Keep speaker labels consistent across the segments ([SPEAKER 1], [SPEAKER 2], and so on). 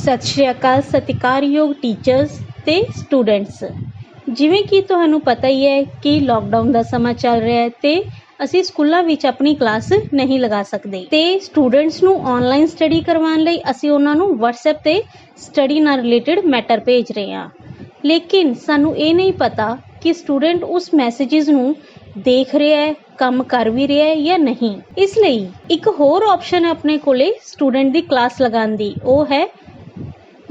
[SPEAKER 1] ਸਤਿ ਸ਼੍ਰੀ ਅਕਾਲ ਸਤਿਕਾਰਯੋਗ ਟੀਚਰਸ ਤੇ ਸਟੂਡੈਂਟਸ। ਜਿਵੇਂ ਕਿ ਤੁਹਾਨੂੰ ਪਤਾ ਹੀ ਹੈ ਕਿ ਲੋਕਡਾਊਨ ਦਾ ਸਮਾਂ ਚੱਲ ਰਿਹਾ ਹੈ ਤੇ ਅਸੀਂ ਸਕੂਲਾਂ ਵਿੱਚ ਆਪਣੀ ਕਲਾਸ ਨਹੀਂ ਲਗਾ ਸਕਦੇ ਤੇ ਸਟੂਡੈਂਟਸ ਨੂੰ ਆਨਲਾਈਨ ਸਟੱਡੀ ਕਰਵਾਉਣ ਲਈ ਅਸੀਂ ਉਹਨਾਂ ਨੂੰ WhatsApp ਤੇ ਸਟੱਡੀ ਨਾਲ ਰਿਲੇਟਡ ਮੈਟਰ ਭੇਜ ਰਹੇ ਹਾਂ। ਲੇਕਿਨ ਸਾਨੂੰ ਇਹ ਨਹੀਂ ਪਤਾ ਕਿ ਸਟੂਡੈਂਟ ਉਸ ਮੈਸੇजेस ਨੂੰ ਦੇਖ ਰਿਹਾ ਹੈ, ਕੰਮ ਕਰ ਵੀ ਰਿਹਾ ਹੈ ਜਾਂ ਨਹੀਂ। ਇਸ ਲਈ ਇੱਕ ਹੋਰ ਆਪਸ਼ਨ ਹੈ ਆਪਣੇ ਕੋਲੇ ਸਟੂਡੈਂਟ ਦੀ ਕਲਾਸ ਲਗਾਉਣ ਦੀ, ਉਹ ਹੈ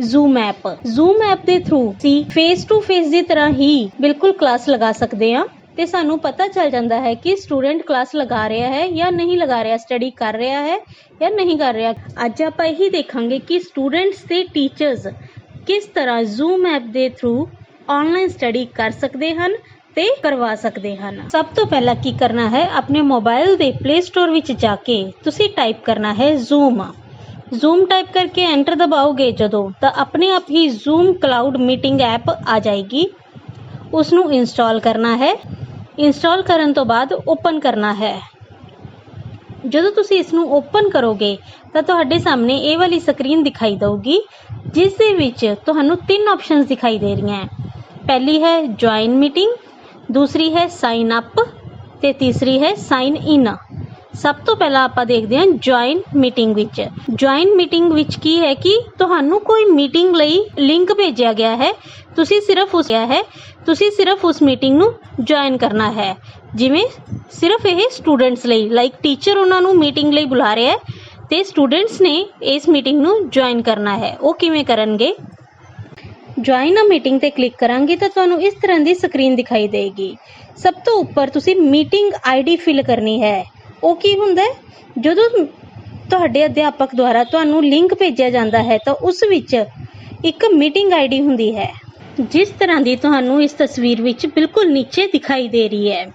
[SPEAKER 1] ਜ਼ੂਮ ਐਪ। ਜ਼ੂਮ ਐਪ ਦੇ ਥਰੂ ਅਸੀਂ ਫੇਸ ਟੂ ਫੇਸ ਦੀ ਤਰ੍ਹਾਂ ਹੀ ਬਿਲਕੁਲ ਕਲਾਸ ਲਗਾ ਸਕਦੇ ਹਾਂ ਤੇ ਸਾਨੂੰ ਪਤਾ ਚੱਲ ਜਾਂਦਾ ਹੈ ਕਿ ਸਟੂਡੈਂਟ ਕਲਾਸ ਲਗਾ ਰਿਹਾ ਹੈ ਜਾਂ ਨਹੀਂ ਲਗਾ ਰਿਹਾ, ਸਟੱਡੀ ਕਰ ਰਿਹਾ ਹੈ ਜਾਂ ਨਹੀਂ ਕਰ ਰਿਹਾ। ਅੱਜ ਆਪਾਂ ਇਹੀ ਦੇਖਾਂਗੇ ਕਿ ਸਟੂਡੈਂਟਸ ਤੇ ਟੀਚਰਸ ਕਿਸ ਤਰ੍ਹਾਂ ਜ਼ੂਮ ਐਪ ਦੇ ਥਰੂ ਆਨਲਾਈਨ ਸਟੱਡੀ ਕਰ ਸਕਦੇ ਹਨ ਤੇ ਕਰਵਾ ਸਕਦੇ ਹਨ। ਸਭ ਤੋਂ ਪਹਿਲਾਂ ਕੀ ਕਰਨਾ ਹੈ, ਆਪਣੇ ਮੋਬਾਈਲ ਦੇ ਪਲੇ ਸਟੋਰ ਵਿੱਚ ਜਾ ਕੇ ਤੁਸੀਂ ਟਾਈਪ ਕਰਨਾ ਹੈ ਜ਼ੂਮ ਟਾਈਪ ਕਰਕੇ ਐਂਟਰ ਦਬਾਓਗੇ ਜਦੋਂ, ਤਾਂ ਆਪਣੇ ਆਪ ਹੀ ਜ਼ੂਮ ਕਲਾਊਡ ਮੀਟਿੰਗ ਐਪ ਆ ਜਾਏਗੀ। ਉਸ ਨੂੰ ਇੰਸਟਾਲ ਕਰਨਾ ਹੈ। ਇੰਸਟਾਲ ਕਰਨ ਤੋਂ ਬਾਅਦ ਓਪਨ ਕਰਨਾ ਹੈ। ਜਦੋਂ ਤੁਸੀਂ ਇਸ ਨੂੰ ਓਪਨ ਕਰੋਗੇ ਤਾਂ ਤੁਹਾਡੇ ਸਾਹਮਣੇ ਇਹ ਵਾਲੀ ਸਕਰੀਨ ਦਿਖਾਈ ਦਊਗੀ, ਜਿਸ ਦੇ ਵਿੱਚ ਤੁਹਾਨੂੰ 3 ਆਪਸ਼ਨਸ ਦਿਖਾਈ ਦੇ ਰਹੀਆਂ। ਪਹਿਲੀ ਹੈ ਜੁਆਇਨ ਮੀਟਿੰਗ, ਦੂਸਰੀ ਹੈ ਸਾਈਨ ਅਪ ਤੇ ਤੀਸਰੀ ਹੈ ਸਾਈਨ ਇਨ। ਸਭ ਤੋਂ ਪਹਿਲਾਂ ਆਪਾਂ ਦੇਖਦੇ ਹਾਂ ਜੁਆਇਨ ਮੀਟਿੰਗ ਵਿੱਚ। ਜੁਆਇਨ ਮੀਟਿੰਗ ਵਿੱਚ ਕੀ ਹੈ ਕਿ ਤੁਹਾਨੂੰ ਕੋਈ ਮੀਟਿੰਗ ਲਈ ਲਿੰਕ ਭੇਜਿਆ ਗਿਆ ਹੈ, ਤੁਸੀਂ ਸਿਰਫ ਉਸ ਮੀਟਿੰਗ ਨੂੰ ਜੁਆਇਨ ਕਰਨਾ ਹੈ। ਜਿਵੇਂ ਸਿਰਫ ਇਹ ਸਟੂਡੈਂਟਸ ਲਈ, ਲਾਈਕ ਟੀਚਰ ਉਹਨਾਂ ਨੂੰ ਮੀਟਿੰਗ ਲਈ ਬੁਲਾ ਰਿਹਾ ਹੈ ਤੇ ਸਟੂਡੈਂਟਸ ਨੇ ਇਸ ਮੀਟਿੰਗ ਨੂੰ ਜੁਆਇਨ ਕਰਨਾ ਹੈ। ਉਹ ਕਿਵੇਂ ਕਰਨਗੇ? ਜੁਆਇਨ ਅ ਮੀਟਿੰਗ ਤੇ ਕਲਿੱਕ ਕਰਾਂਗੇ ਤਾਂ ਤੁਹਾਨੂੰ ਇਸ ਤਰ੍ਹਾਂ ਦੀ ਸਕਰੀਨ ਦਿਖਾਈ ਦੇਗੀ। ਸਭ ਤੋਂ ਉੱਪਰ ਤੁਸੀਂ ਮੀਟਿੰਗ ਆਈਡੀ ਫਿਲ ਕਰਨੀ ਹੈ। ਉਹ ਕੀ ਹੁੰਦਾ ਹੈ? ਜਦੋਂ ਤੁਹਾਡੇ ਅਧਿਆਪਕ ਦੁਆਰਾ ਤੁਹਾਨੂੰ ਲਿੰਕ ਭੇਜਿਆ ਜਾਂਦਾ ਹੈ ਤਾਂ ਉਸ ਵਿੱਚ ਇੱਕ ਮੀਟਿੰਗ ਆਈਡੀ ਹੁੰਦੀ ਹੈ, ਜਿਸ ਤਰ੍ਹਾਂ ਦੀ ਤੁਹਾਨੂੰ ਇਸ ਤਸਵੀਰ ਵਿੱਚ ਬਿਲਕੁਲ ਨੀਚੇ ਦਿਖਾਈ ਦੇ ਰਹੀ ਹੈ।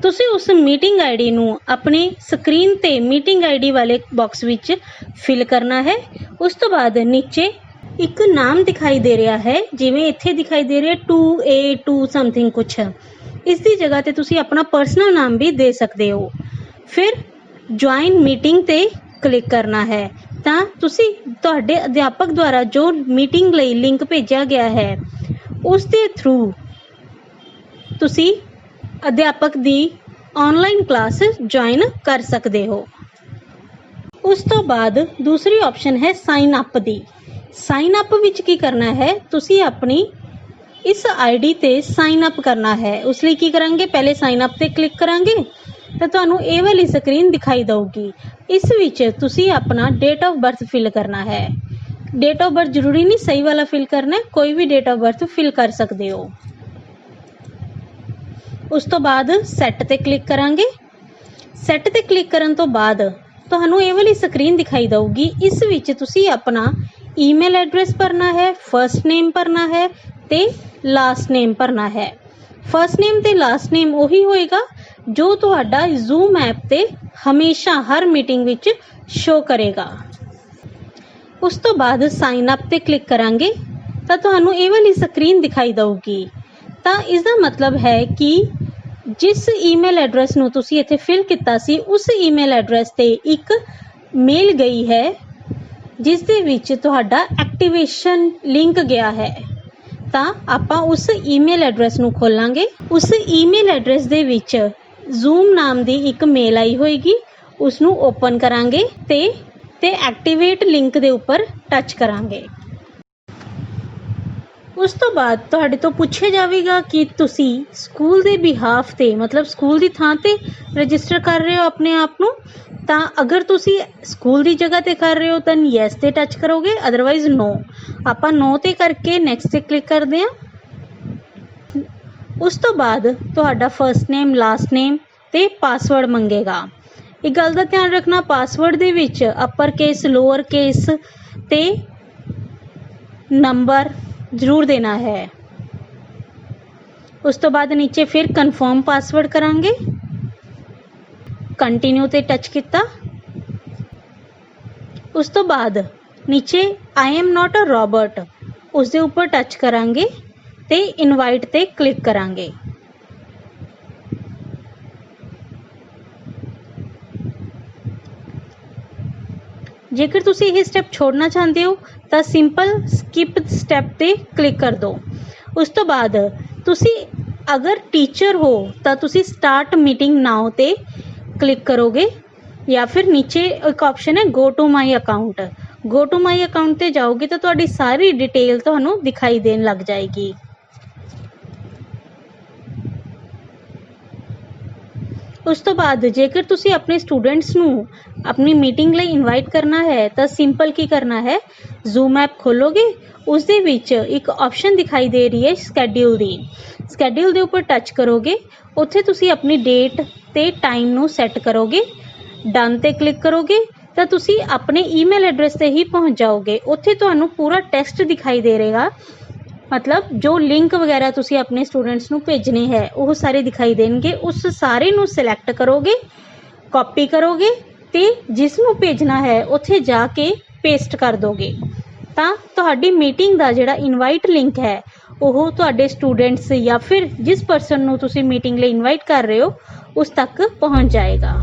[SPEAKER 1] ਤੁਸੀਂ ਉਸ ਮੀਟਿੰਗ ਆਈਡੀ ਨੂੰ ਆਪਣੀ ਸਕਰੀਨ ਤੇ ਮੀਟਿੰਗ ਆਈਡੀ ਵਾਲੇ ਬਾਕਸ ਵਿੱਚ ਫਿਲ ਕਰਨਾ ਹੈ। ਉਸ ਤੋਂ ਬਾਅਦ ਨੀਚੇ ਇੱਕ ਨਾਮ ਦਿਖਾਈ ਦੇ ਰਿਹਾ ਹੈ, ਜਿਵੇਂ ਇੱਥੇ ਦਿਖਾਈ ਦੇ ਰਿਹਾ 2A2 ਸਮਥਿੰਗ ਕੁਛ। ਇਸ ਦੀ ਜਗ੍ਹਾ ਤੇ ਤੁਸੀਂ ਆਪਣਾ ਪਰਸਨਲ ਨਾਮ ਵੀ ਦੇ ਸਕਦੇ ਹੋ। ਫਿਰ ਜੁਆਇਨ ਮੀਟਿੰਗ ਤੇ ਕਲਿੱਕ ਕਰਨਾ ਹੈ ਤਾਂ ਤੁਸੀਂ ਤੁਹਾਡੇ ਅਧਿਆਪਕ ਦੁਆਰਾ ਜੋ ਮੀਟਿੰਗ ਲਈ ਲਿੰਕ ਭੇਜਿਆ ਗਿਆ ਹੈ ਉਸ ਦੇ ਥਰੂ ਤੁਸੀਂ ਅਧਿਆਪਕ ਦੀ ਆਨਲਾਈਨ ਕਲਾਸ ਜੁਆਇਨ ਕਰ ਸਕਦੇ ਹੋ। ਉਸ ਤੋਂ ਬਾਅਦ ਦੂਸਰੀ ਆਪਸ਼ਨ ਹੈ ਸਾਈਨ ਅਪ ਦੀ। ਸਾਈਨ ਅਪ ਵਿੱਚ ਕੀ ਕਰਨਾ ਹੈ, ਤੁਸੀਂ ਆਪਣੀ ਇਸ ਆਈਡੀ ਤੇ ਸਾਈਨ ਅਪ ਕਰਨਾ ਹੈ। ਉਸ ਲਈ ਕੀ ਕਰਾਂਗੇ, ਪਹਿਲੇ ਸਾਈਨ ਅਪ ਤੇ ਕਲਿੱਕ ਕਰਾਂਗੇ ਤਾਂ ਤੁਹਾਨੂੰ ਇਹ ਵਾਲੀ ਸਕਰੀਨ ਦਿਖਾਈ ਦਊਗੀ। ਇਸ ਵਿੱਚ ਤੁਸੀਂ ਆਪਣਾ ਡੇਟ ਆਫ ਬਰਥ ਫਿਲ ਕਰਨਾ ਹੈ। ਡੇਟ ਆਫ ਬਰਥ ਜ਼ਰੂਰੀ ਨਹੀਂ ਸਹੀ ਵਾਲਾ ਫਿਲ ਕਰਨਾ, ਕੋਈ ਵੀ ਡੇਟ ਆਫ ਬਰਥ ਫਿਲ ਕਰ ਸਕਦੇ ਹੋ। ਉਸ ਤੋਂ ਬਾਅਦ ਸੈੱਟ ਤੇ ਕਲਿੱਕ ਕਰਾਂਗੇ। ਸੈੱਟ ਤੇ ਕਲਿੱਕ ਕਰਨ ਤੋਂ ਬਾਅਦ ਤੁਹਾਨੂੰ ਇਹ ਵਾਲੀ ਸਕਰੀਨ ਦਿਖਾਈ ਦਊਗੀ। ਇਸ ਵਿੱਚ ਤੁਸੀਂ ਆਪਣਾ ਈਮੇਲ ਐਡਰੈਸ ਭਰਨਾ ਹੈ, ਫਰਸਟ ਨੇਮ ਭਰਨਾ ਹੈ ਤੇ ਲਾਸਟ ਨੇਮ ਭਰਨਾ ਹੈ। ਫਰਸਟ ਨੇਮ ਤੇ ਲਾਸਟ ਨੇਮ ਉਹੀ ਹੋਏਗਾ ਜੋ ਤੁਹਾਡਾ ਜ਼ੂਮ ਐਪ ਤੇ ਹਮੇਸ਼ਾ ਹਰ ਮੀਟਿੰਗ ਵਿੱਚ ਸ਼ੋ ਕਰੇਗਾ। ਉਸ ਤੋਂ ਬਾਅਦ ਸਾਈਨ ਅਪ ਤੇ ਕਲਿੱਕ ਕਰਾਂਗੇ ਤਾਂ ਤੁਹਾਨੂੰ ਇਹ ਵਾਲੀ ਸਕਰੀਨ ਦਿਖਾਈ ਦਊਗੀ। ਤਾਂ ਇਸ ਦਾ ਮਤਲਬ ਹੈ ਕਿ ਜਿਸ ਈਮੇਲ ਐਡਰੈਸ ਨੂੰ ਤੁਸੀਂ ਇੱਥੇ ਫਿਲ ਕੀਤਾ ਸੀ, ਉਸ ਈਮੇਲ ਐਡਰੈਸ ਤੇ ਇੱਕ ਮੇਲ ਗਈ ਹੈ ਜਿਸ ਦੇ ਵਿੱਚ ਤੁਹਾਡਾ ਐਕਟੀਵੇਸ਼ਨ ਲਿੰਕ ਗਿਆ ਹੈ। ਤਾਂ ਆਪਾਂ ਉਸ ਈਮੇਲ ਐਡਰੈਸ ਨੂੰ ਖੋਲਾਂਗੇ। ਉਸ ਈਮੇਲ ਐਡਰੈਸ ਦੇ ਵਿੱਚ ਜ਼ੂਮ ਨਾਮ ਦੀ ਇੱਕ ਮੇਲ ਆਈ ਹੋਏਗੀ, ਉਸ ਨੂੰ ਓਪਨ ਕਰਾਂਗੇ ਤੇ ਐਕਟੀਵੇਟ ਲਿੰਕ ਦੇ ਉੱਪਰ ਟੱਚ ਕਰਾਂਗੇ। ਉਸ ਤੋਂ ਬਾਅਦ ਤੁਹਾਡੇ ਤੋਂ ਪੁੱਛਿਆ ਜਾਵੇਗਾ ਕਿ ਤੁਸੀਂ ਸਕੂਲ ਦੇ ਬਿਹਾਫ ਤੇ, ਮਤਲਬ ਸਕੂਲ ਦੀ ਥਾਂ ਤੇ ਰਜਿਸਟਰ ਕਰ ਰਹੇ ਹੋ ਆਪਣੇ ਆਪ ਨੂੰ। ਤਾਂ ਅਗਰ ਤੁਸੀਂ ਸਕੂਲ ਦੀ ਜਗ੍ਹਾ ਤੇ ਕਰ ਰਹੇ ਹੋ ਤਾਂ ਯੈਸ ਤੇ ਟੱਚ ਕਰੋਗੇ, ਅਦਰਵਾਈਜ਼ ਨੋ। ਆਪਾਂ ਨੋ ਤੇ ਕਰਕੇ ਨੈਕਸਟ ਤੇ ਕਲਿੱਕ ਕਰਦੇ ਹਾਂ। ਉਸ ਤੋਂ ਬਾਅਦ ਤੁਹਾਡਾ ਫਰਸਟ ਨੇਮ, ਲਾਸਟ ਨੇਮ ਤੇ ਪਾਸਵਰਡ ਮੰਗੇਗਾ। ਇੱਕ ਗੱਲ ਦਾ ਧਿਆਨ ਰੱਖਣਾ, ਪਾਸਵਰਡ ਦੇ ਵਿੱਚ ਅਪਰ ਕੇਸ, ਲੋਅਰ ਕੇਸ ਤੇ ਨੰਬਰ ਜ਼ਰੂਰ ਦੇਣਾ ਹੈ। ਉਸ ਤੋਂ ਬਾਅਦ ਨੀਚੇ ਫਿਰ ਕਨਫਰਮ ਪਾਸਵਰਡ ਕਰਾਂਗੇ, ਕੰਟੀਨਿਊ ਤੇ ਟੱਚ ਕੀਤਾ। ਉਸ ਤੋਂ ਬਾਅਦ ਨੀਚੇ I am not a robot, ਉਸ ਦੇ ਉੱਪਰ ਟੱਚ ਕਰਾਂਗੇ ਤੇ ਇਨਵਾਈਟ ਤੇ ਕਲਿੱਕ ਕਰਾਂਗੇ। ਜੇਕਰ ਤੁਸੀਂ ਇਹ ਸਟੈਪ ਛੋੜਨਾ ਚਾਹੁੰਦੇ ਹੋ ਤਾਂ ਸਿੰਪਲ ਸਕਿਪ ਸਟੈਪ ਤੇ ਕਲਿੱਕ ਕਰ ਦਿਓ। ਉਸ ਤੋਂ ਬਾਅਦ ਤੁਸੀਂ ਅਗਰ ਟੀਚਰ ਹੋ ਤਾਂ ਤੁਸੀਂ ਸਟਾਰਟ ਮੀਟਿੰਗ ਨਾਓ ਤੇ ਕਲਿੱਕ ਕਰੋਗੇ, ਜਾਂ ਫਿਰ ਨੀਚੇ ਇੱਕ ਆਪਸ਼ਨ ਹੈ go to my account. Go to my account ਤੇ ਜਾਓਗੇ ਤਾਂ ਤੁਹਾਡੀ ਸਾਰੀ ਡਿਟੇਲ ਤੁਹਾਨੂੰ ਦਿਖਾਈ ਦੇਣ ਲੱਗ ਜਾਏਗੀ। ਉਸ ਤੋਂ ਬਾਅਦ ਜੇਕਰ ਤੁਸੀਂ ਆਪਣੇ ਸਟੂਡੈਂਟਸ ਨੂੰ ਆਪਣੀ ਮੀਟਿੰਗ ਲਈ ਇਨਵਾਈਟ ਕਰਨਾ ਹੈ ਤਾਂ ਸਿੰਪਲ ਕੀ ਕਰਨਾ ਹੈ, ਜ਼ੂਮ ਐਪ ਖੋਲੋਗੇ, ਉਸ ਦੇ ਵਿੱਚ ਇੱਕ ਆਪਸ਼ਨ ਦਿਖਾਈ ਦੇ ਰਹੀ ਹੈ ਸਕੈਡਿਊਲ ਦੀ। ਸਕੈਡਿਊਲ ਦੇ ਉੱਪਰ ਟੱਚ ਕਰੋਗੇ, ਉੱਥੇ ਤੁਸੀਂ ਆਪਣੀ ਡੇਟ ਤੇ ਟਾਈਮ ਨੂੰ ਸੈੱਟ ਕਰੋਗੇ। ਡਨ ਤੇ ਕਲਿੱਕ ਕਰੋਗੇ ਤਾਂ ਤੁਸੀਂ ਆਪਣੇ ਈਮੇਲ ਐਡਰੈਸ ਤੇ ਹੀ ਪਹੁੰਚ ਜਾਓਗੇ। ਉੱਥੇ ਤੁਹਾਨੂੰ ਪੂਰਾ ਟੈਕਸਟ ਦਿਖਾਈ ਦੇ ਰਹੇਗਾ, ਮਤਲਬ ਜੋ ਲਿੰਕ ਵਗੈਰਾ ਤੁਸੀਂ ਆਪਣੇ ਸਟੂਡੈਂਟਸ ਨੂੰ ਭੇਜਣੇ ਹੈ ਉਹ ਸਾਰੇ ਦਿਖਾਈ ਦੇਣਗੇ। ਉਸ ਸਾਰੇ ਨੂੰ ਸਿਲੈਕਟ ਕਰੋਗੇ, ਕਾਪੀ ਕਰੋਗੇ ਤੇ ਜਿਸ ਨੂੰ ਭੇਜਣਾ ਹੈ ਉੱਥੇ ਜਾ ਕੇ ਪੇਸਟ ਕਰ ਦੋਗੇ, ਤਾਂ ਤੁਹਾਡੀ ਮੀਟਿੰਗ ਦਾ ਜਿਹੜਾ ਇਨਵਾਈਟ ਲਿੰਕ ਹੈ ਉਹ ਤੁਹਾਡੇ ਸਟੂਡੈਂਟਸ ਜਾਂ ਫਿਰ ਜਿਸ ਪਰਸਨ ਨੂੰ ਤੁਸੀਂ ਮੀਟਿੰਗ ਲਈ ਇਨਵਾਈਟ ਕਰ ਰਹੇ ਹੋ ਉਸ ਤੱਕ ਪਹੁੰਚ ਜਾਏਗਾ।